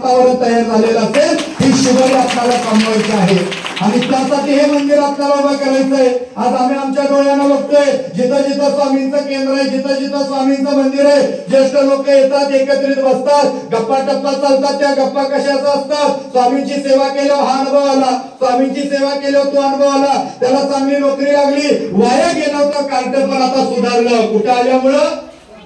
वातावरण तयार झालेलं असेल ही शुगर आपल्याला कमवायची आहे आणि त्यासाठी हे मंदिर आपल्याला उभं करायचंय। आज आम्ही आमच्या डोळ्यानं बघतोय जिथं जिथं स्वामींचं केंद्र आहे, जिथं जिथं स्वामींचं मंदिर आहे, ज्येष्ठ लोक येतात, एकत्रित बसतात, गप्पा टप्पा चालतात। त्या गप्पा कशाचा असतात? स्वामींची सेवा केल्यावर हा अनुभव आला, स्वामींची सेवा केल्यावर तो अनुभव आला, त्याला चांगली नोकरी लागली, वाया गेला होता कार्ड पण आता सुधारलं। कुठं आल्यामुळं?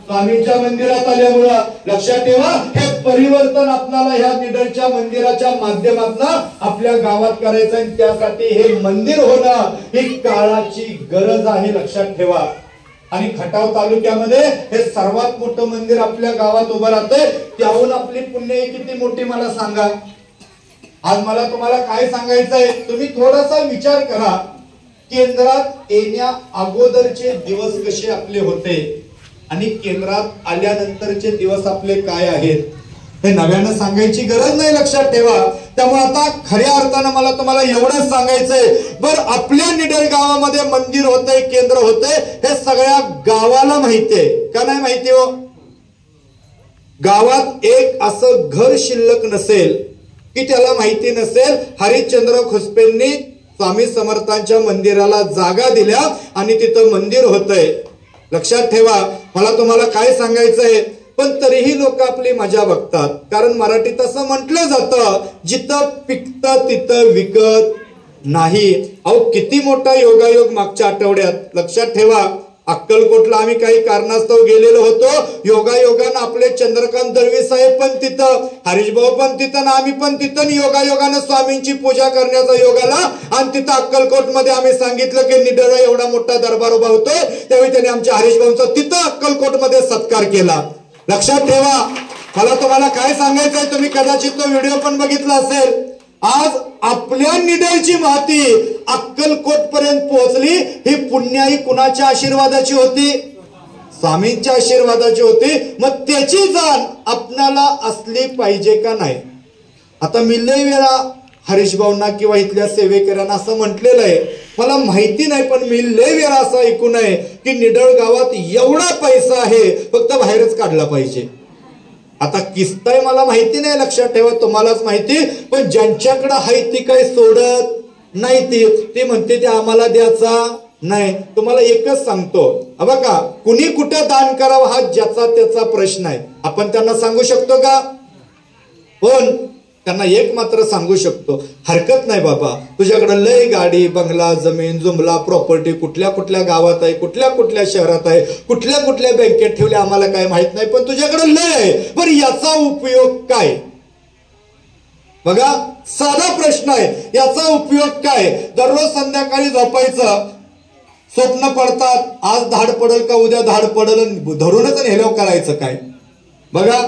स्वामींच्या मंदिरात आल्यामुळं। लक्षात ठेवा, हे परिवर्तन आपल्याला ह्या निडरच्या मंदिराच्या माध्यमातून आपल्या गावात करायचं आणि त्यासाठी हे मंदिर होणं ही काळाची गरज आहे, लक्षात ठेवा। आणि खटाव तालुक्यामध्ये हे सर्वात मोठं मंदिर आपल्या गावात उभं राहतंय, त्याहून आपली पुण्य किती मोठी मला सांगा। आज मला तुम्हाला काय सांगायचंय, तुम्ही थोडासा विचार करा, केंद्रात येण्या अगोदरचे दिवस कसे आपले होते आणि केंद्रात आल्यानंतरचे दिवस आपले काय आहेत हे नव्यानं सांगायची गरज नाही, लक्षात ठेवा। त्यामुळे आता खऱ्या अर्थानं मला तुम्हाला एवढंच सांगायचंय, बर आपल्या निडर गावामध्ये मंदिर होतंय, केंद्र होतंय, हे सगळ्या गावाला माहितीये का नाही माहिती हो? गावात एक असं घर शिल्लक नसेल की त्याला माहिती नसेल हरिश्चंद्र खुसपेंनी स्वामी समर्थांच्या मंदिराला जागा दिल्या आणि तिथं मंदिर होतंय। लक्षात ठेवा, मला तुम्हाला काय सांगायचंय, पण तरीही लोक आपली मजा बघतात, कारण मराठीत असं म्हटलं जातं, जिथं पिकतं तिथं विकत नाही। अहो किती मोठा योगायोग मागच्या आठवड्यात, लक्षात ठेवा, अक्कलकोटला आम्ही काही कारणास्तव गेलेलो होतो, योगायोगानं आपले चंद्रकांत दळवी साहेब पण तिथं, हरीश भाऊ पण तिथं, आम्ही पण तिथं, योगायोगानं स्वामींची पूजा करण्याचा योग आला आणि तिथं अक्कलकोट मध्ये आम्ही सांगितलं की निडर एवढा मोठा दरबार उभा होतोय, त्यावेळी त्यांनी आमच्या हरीश भाऊंचा तिथं अक्कलकोट मध्ये सत्कार केला। लक्षात ठेवा, मला तुम्हाला काय सांगायचंय, तुम्ही कदाचित तो व्हिडिओ पण बघितला असेल, आज आपल्या निडरची माती अक्कलकोट पर्यंत पोहोचली, ही पुण्याई कुणाच्या आशीर्वादाची होती? स्वामींच्या आशीर्वादाची होती। मग त्याची जाण आपणाला असली पाहिजे का नाही? आता मी लय वेळा हरीश भाऊंना किंवा इथल्या सेवेकरांना असं म्हटलेलं आहे, मला माहिती नाही पण मी लय वेळा असं ऐकून आहे की निडर गावात एवढा पैसा आहे, फक्त बाहेरच काढला पाहिजे। आता किस्ताय मला माहिती नाही, लक्षात ठेवा, तुम्हालाच माहिती, पण ज्यांच्याकडे आहे ती काही सोडत नाही, ती म्हणते ते आम्हाला द्यायचा नाही। तुम्हाला एकच सांगतो, बघा, कुणी कुठे दान करावं हा ज्याचा त्याचा प्रश्न आहे, आपण त्यांना सांगू शकतो का? पण त्यांना एक मात्र सांगू शकतो, हरकत नाही बाबा, तुझ्याकडे लय गाडी बंगला जमीन जुमला प्रॉपर्टी कुठल्या कुठल्या गावात आहे, कुठल्या कुठल्या शहरात आहे, कुठल्या कुठल्या बँकेत ठेवले आम्हाला काय माहित नाही, पण तुझ्याकडे लय आहे, पण याचा उपयोग काय? बघा, साधा प्रश्न आहे, याचा उपयोग काय? दररोज संध्याकाळी झोपायचं, स्वप्न पडतात, आज धाड पडल का उद्या धाड पडल, धरूनच नेल्यावर करायचं काय? बघा,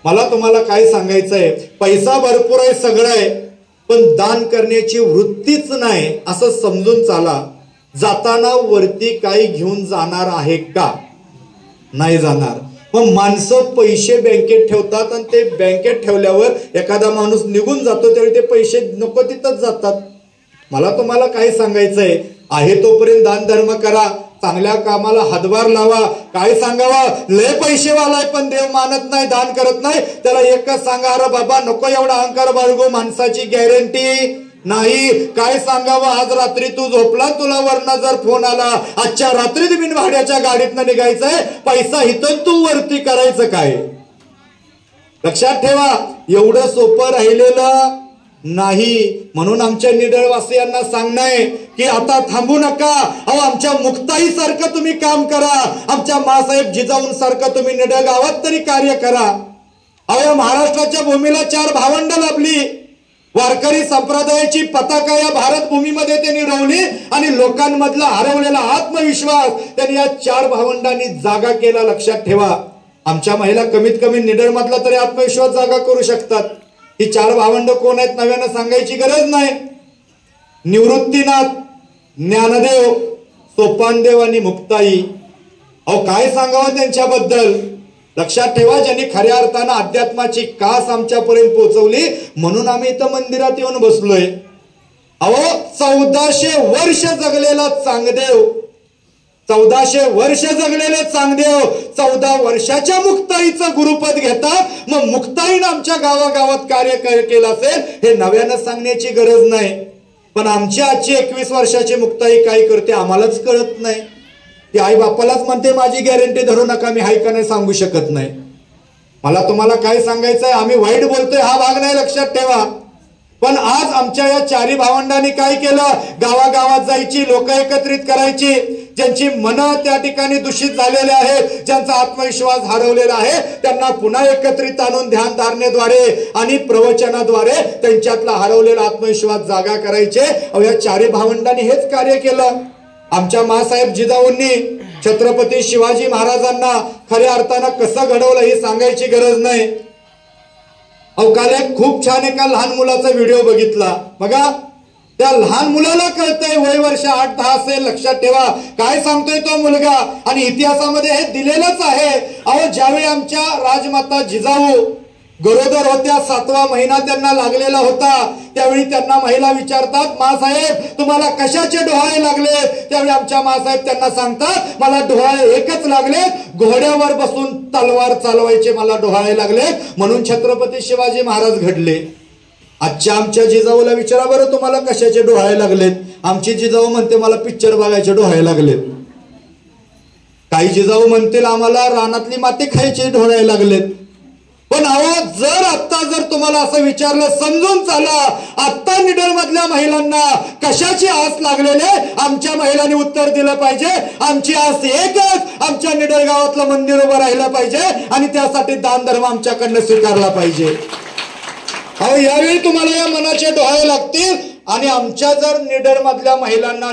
मला तुम्हाला काय सांगायचंय, पैसा भरपूर आहे, सगळं आहे, पण दान करण्याची वृत्तीच नाही असं समजून चाला। जाताना वरती काही घेऊन जाणार आहे का? नाही जाणार। पण माणसं पैसे बँकेत ठेवतात आणि ते बँकेत ठेवल्यावर एखादा माणूस निघून जातो, त्यावेळी ते पैसे नको तिथंच जातात। मला तुम्हाला काय सांगायचंय, आहे तोपर्यंत दान धर्म करा, चांगल्या कामाला हातभार लावा। काय सांगावा, लय पैसेवाला पण देव मानत नाही, दान करत नाही, त्याला एकच सांगा, अरे बाबा नको एवढा अहंकार बाळगू, माणसाची गॅरंटी नाही। काय सांगावं, आज रात्री तू झोपला, तुला वरनं जर फोन आला, आजच्या रात्री तुम्ही भाड्याच्या गाडीतनं निघायचंय, पैसा इथं तू वरती करायचं काय? लक्षात ठेवा, एवढं सोपं राहिलेलं नाही। म्हणून आमच्या निडरवासियांना सांगणं आहे की आता थांबू नका, अहो आमच्या मुक्ताई सारखं तुम्ही काम करा, आमच्या मासाहेब जिजाऊन सारखं तुम्ही निडर गावात तरी कार्य करा। अहो या महाराष्ट्राच्या भूमीला 4 भावंड लाभली, वारकरी संप्रदायाची पताका या भारत भूमीमध्ये त्यांनी रोवली आणि लोकांमधला हरवलेला आत्मविश्वास त्यांनी या 4 भावंडांनी जागा केला। लक्षात ठेवा, आमच्या महिला कमीत कमी निडर मधला तरी आत्मविश्वास जागा करू शकतात। ही 4 भावंड कोण आहेत नव्यानं सांगायची गरज नाही, निवृत्तीनाथ, ज्ञानदेव, सोपानदेव आणि मुक्ताई। अहो काय सांगावं त्यांच्याबद्दल? लक्षात ठेवा, ज्यांनी खऱ्या अर्थानं अध्यात्माची कास आमच्यापर्यंत पोहोचवली, म्हणून आम्ही इथं मंदिरात येऊन बसलोय। अहो 1400 वर्ष जगलेला चांगदेव 1400 वर्ष जगलेले चांगदेव 14 वर्षाच्या मुक्ताईचं गुरुपद घेतात. मग मुक्ताईनं आमच्या गावागावात कार्य केलं असेल हे नव्यानं सांगण्याची गरज नाही. पण आमची आजची 21 वर्षाची मुक्ताई काय करते आम्हालाच कळत नाही. ती आई बापालाच म्हणते माझी गॅरंटी धरू नका, मी हाय का नाही सांगू शकत नाही. मला तुम्हाला काय सांगायचंय, आम्ही वाईट बोलतोय हा भाग नाही लक्षात ठेवा. पण आज आमच्या या चारी भावंडांनी काय केलं, गावागावात जायची, लोक एकत्रित करायची, ज्यांची मनं त्या ठिकाणी दूषित झालेले आहेत, ज्यांचा आत्मविश्वास हरवलेला आहे, त्यांना पुन्हा एकत्रित आणून ध्यान धारणेद्वारे आणि प्रवचनाद्वारे त्यांच्यातला हरवलेला आत्मविश्वास जागा करायचे. या चारी भावंडांनी हेच कार्य केलं. आमच्या मासाहेब जिजाऊंनी छत्रपती शिवाजी महाराजांना खऱ्या अर्थानं कसं घडवलं ही सांगायची गरज नाही. काल एक खूप छान एका लहान मुलाचा व्हिडिओ बघितला. बघा, त्या लहान मुलाला कळतंय, वय वर्ष 8-10 असेल, लक्षात ठेवा काय सांगतोय तो मुलगा. आणि इतिहासामध्ये हे दिलेलंच आहे. अहो, ज्यावेळी आमच्या राजमाता जिजाऊ गरोदर होत्या, 7वा महिना त्यांना लागलेला होता, त्यावेळी त्यांना महिला विचारतात, मासाहेब तुम्हाला कशाचे डोहाळे लागले? त्यावेळी आमच्या मासाहेब त्यांना सांगतात, मला डोहाळे एकच लागले, घोड्यावर बसून तलवार चालवायचे मला डोहाळे लागले, म्हणून छत्रपती शिवाजी महाराज घडले. आजच्या आमच्या जिजाऊला विचारा बरं तुम्हाला कशाचे डोहाळे लागलेत? आमची जिजाऊ म्हणते मला पिक्चर बघायचे डोहाळे लागलेत. काही जिजाऊ म्हणतील आम्हाला रानातली माती खायचे डोहाळे लागलेत. पण अहो, जर तुम्हाला असं विचारलं, समजून चाला, आत्ता निडर मधल्या महिलांना कशाची आस लागलेले, आमच्या महिलांनी उत्तर दिलं पाहिजे. आमची आस एकच, आमच्या निडर गावातलं मंदिर उभं राहिलं पाहिजे आणि त्यासाठी दान धर्म आमच्याकडनं स्वीकारला पाहिजे. अहो, यावेळी तुम्हाला या मनाचे डोहाळे लागतील. आणि आमच्या जर निडर मधल्या महिलांना